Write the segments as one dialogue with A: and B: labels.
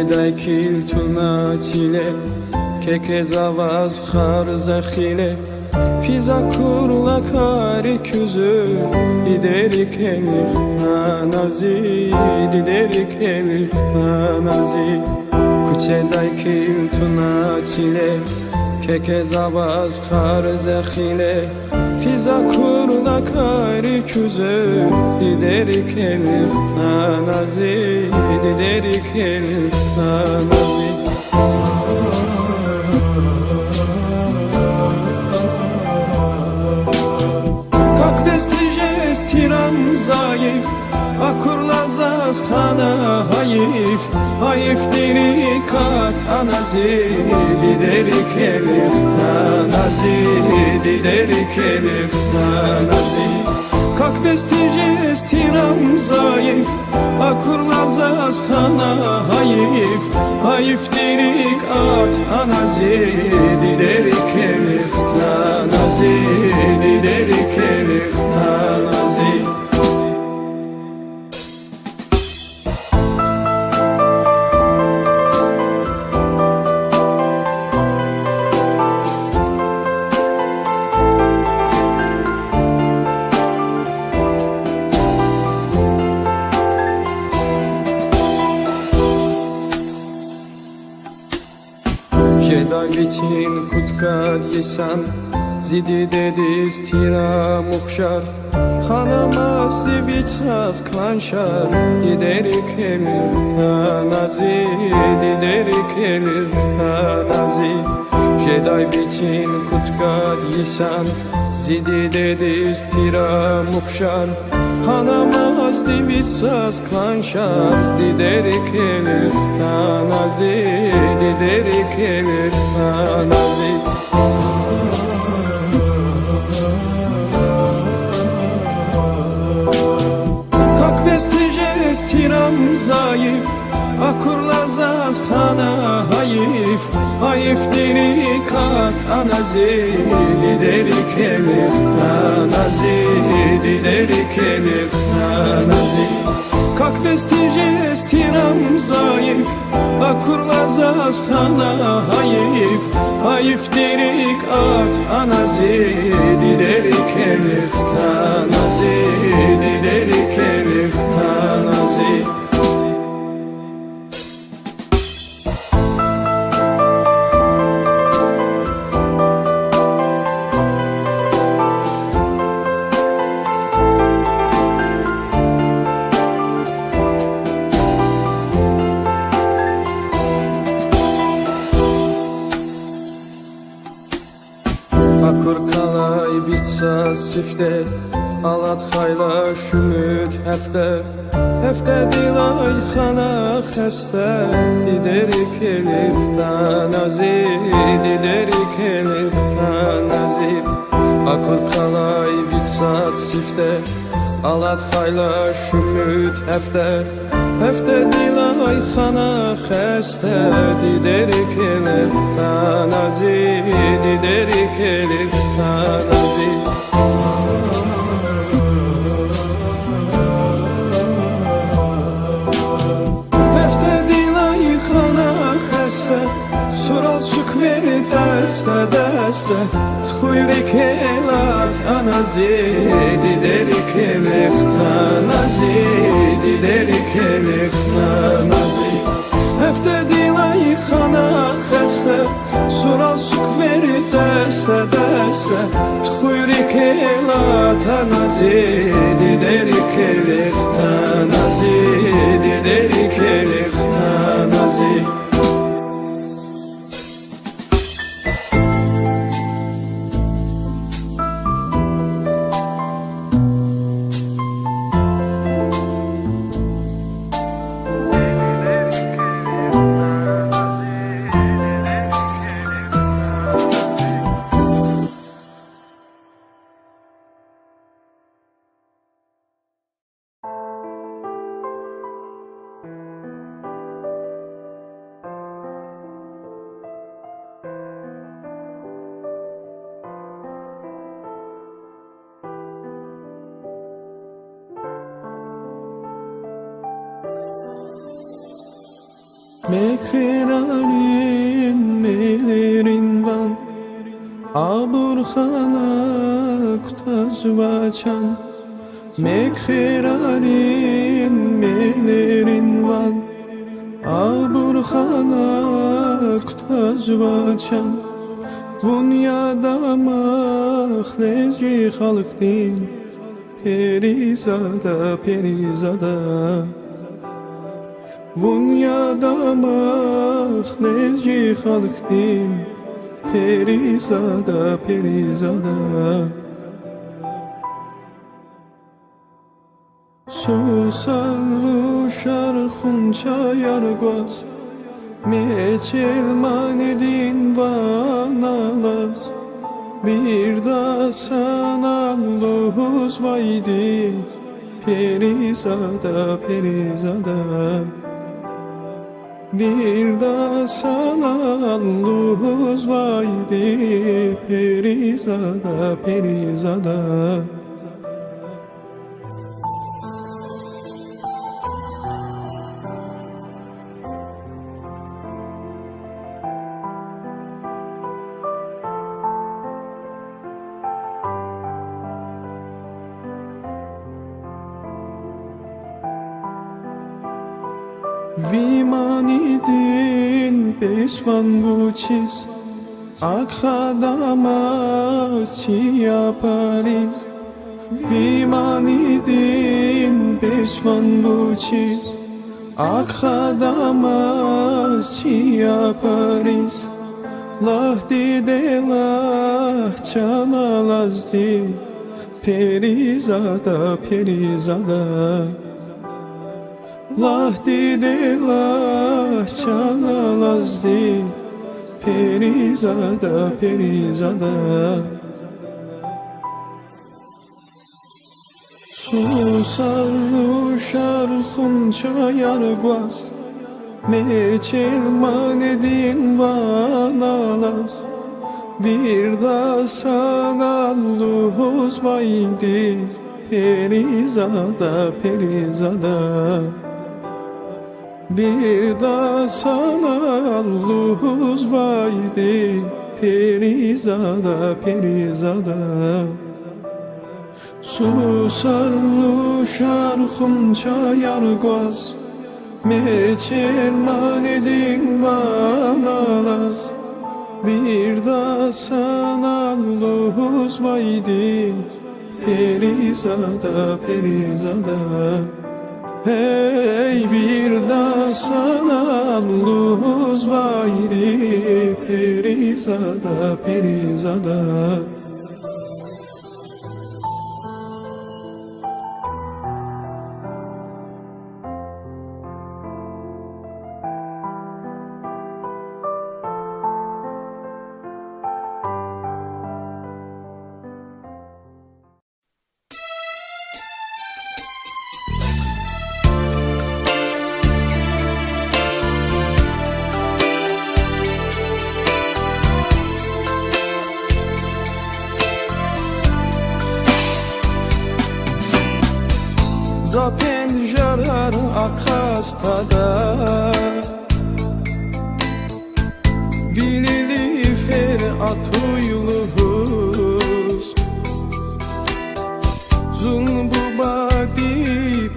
A: Kuçedaj kiltuna çile Keke zavaz khar zakhile Fiza kurla kari küzü Diderik elif tanazi Diderik elif tanazi Kuçedaj kiltuna çile Keke zavaz khar zakhile Fiza kurla kari küzü Diderik elif tanazi Diderik elif tanazi Kak destije stiram zayıf Akurlazaz kana hayif Hayif dirikat anazi Diderik elif tanazi Diderik elif tanazi Kak destije stiram zayıf Akurlazaz kana hayif Hayif dirikat anazi Diderik elif tanazi Diderik elif tanazi Jedaj için kutkat yesan Zidi dediz tira muhşar Kanamazdi biçaz klanşar Diderik elif tanazi Diderik elif tanazi Jedaj için kutkat yesan Zidi dediz tira muhşar Kanamazdi biçaz klanşar Diderik elif tanazi Diderik elif tanazi Kak destije stiram zayıf Akurlazaz kana hayif Hayif dirikat anazi Diderik elif tanazi Diderik elif tanazi Kak destije stiram zayıf Akurlazaz kana hayif Hayif dirikat anazi Diderik elif tanazi Diderik elif tanazi Akur kalay bitsa sifte Alat xayla şümüt hefte Hefte dilay xana xəstə Diderik elif tanazi Diderik elif tanazi Akur kalay bitsa sifte Alat xayla şümüt hefte Hefte dilay xana xəstə Diderik elif tanazi Diderik elif tanazi Hefte dilay xana xəstə Sural sük veri dəstə dəstə Txuyrik elat anazi Diderik elif tanazi Diderik elif tanazi Hefte dilay xana xəstə Sural sük veri dəstə dəstə Txuyrik elat anazi Diderik elif tanazi Diderik elif tanazi Mekerarin melerin van Aburkhana kutazvaçan Mekerarin melerin van Aburkhana kutazvaçan Dünyada mahlezci halk din Perizada, perizada Dünyada mahlezci halk din Perizada, perizada Susar ruşar xunça yargaz Meçelman edin vanalas Bir da sana luz vaydi Perizada, perizada Bir da sana luz vaydi Perizada, perizada Vimanidin peşvan vuçiz Akadamas çiya Paris Vimanidin peşvan vuçiz Akadamas çiya Paris Lahdi de lah çalalazdi Perizada, perizada Lahdi de lah çalalazdi Perizada, perizada Susar ruşar xunça yargaz Meçelman edin vanalas Bir da sana luz vaydi Perizada, perizada Bir da sana luz vaydi Perizada, perizada Susar ruşar xunça yargaz Meçelman edin vanalas Bir da sana luz vaydi Perizada, perizada Hey bir da sana luz vaydi Perizada, perizada Za pencerer akastada Vilili fer atuyluhuz Zulmbubadi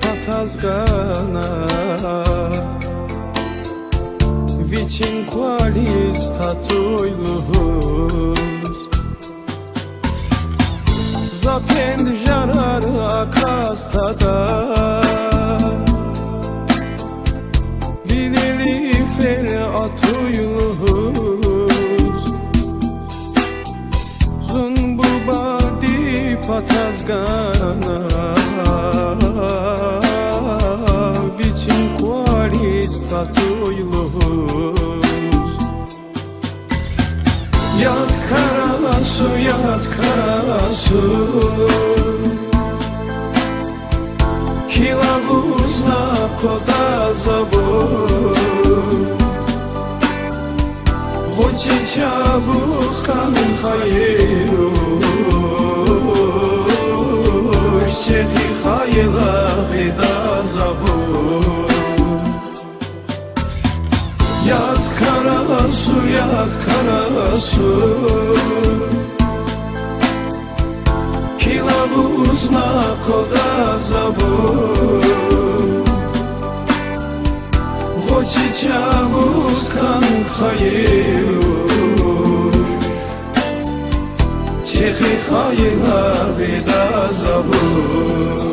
A: patazgana Viçin kualis tatuyluhuz Za pencerer akastada Vilili fer atuyluhuz Zulmbubadi patazgana Viçin kualis tatuyluhuz Yat kara su, yat kara su Hilavuzna koda zabur Hoci çabuz kanın hayru Çehi hayla gıda zabur Yat kara su Kilavuz na koda zabur Hoci çavuz kan hayır Çehi hayla vida zabur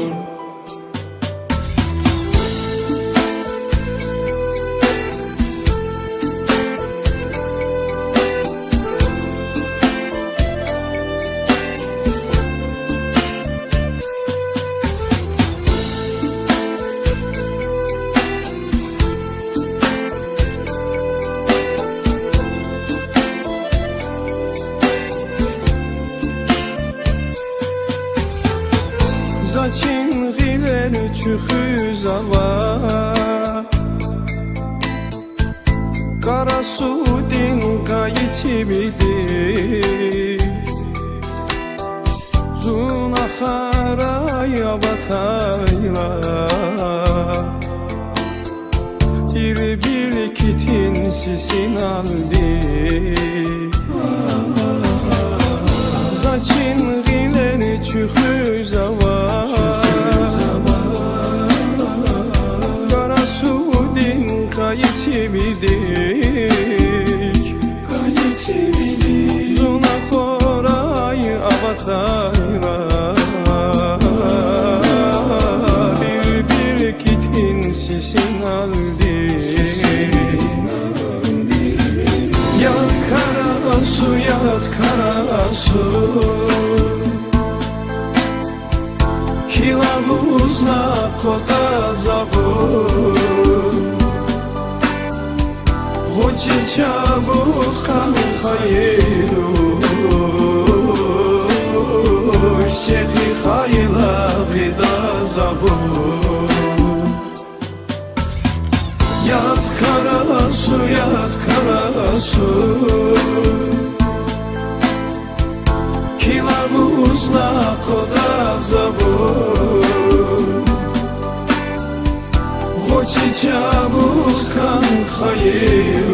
A: Zaçin giler çühü zava Kara su din kayıçı bidir Zuna haraya batayla Bir kitin sisin aldı Zaçin giler çühü zava Zuna korayı avatayla Bir kitin sisin aldı Yat kara su, yat kara su Kilavuz na koda zabur Hoci çavuz kan hayır Çehi hayla vida zabur Yat kara su, yat kara su Kilavuz na koda zabur Hoci çavuz kan hayır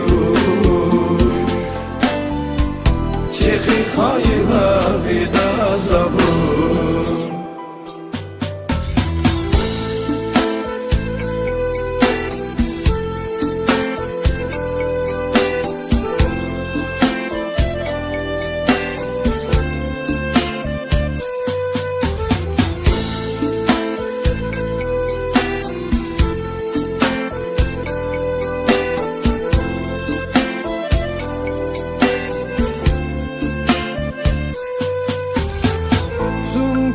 A: Çehi hayla vida zabur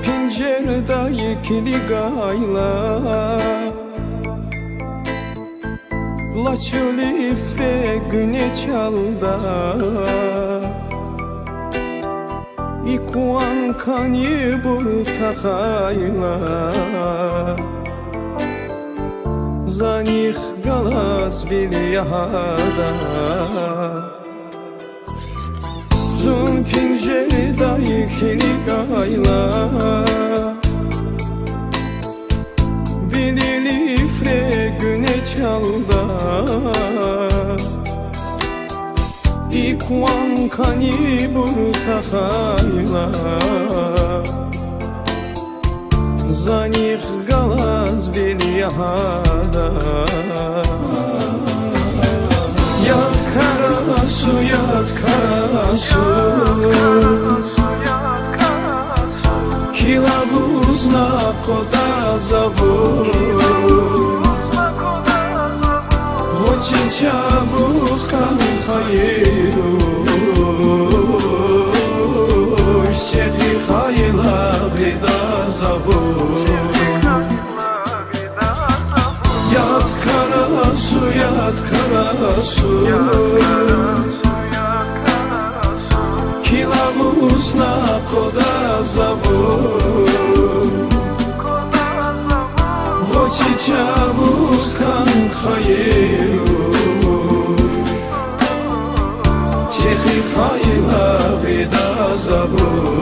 A: Pencerede ikili gayla Laçuli ifre güne çalda İkuan kanyi burta hayla Zanih galaz bil yahada Zun pencerede ikili gayla Bilili ifre güne çalda İkwan kani burta hayla Zanih galaz bil yahada Yat kara su, yat kara su Kilavuz na koda zabur Hoci çavuz kan hayır Çehi hayla vida zabur Yat kara su, yat kara su Kilavuz na koda zabur Hoci çavuz kan hayır Çehi hayla vida zabur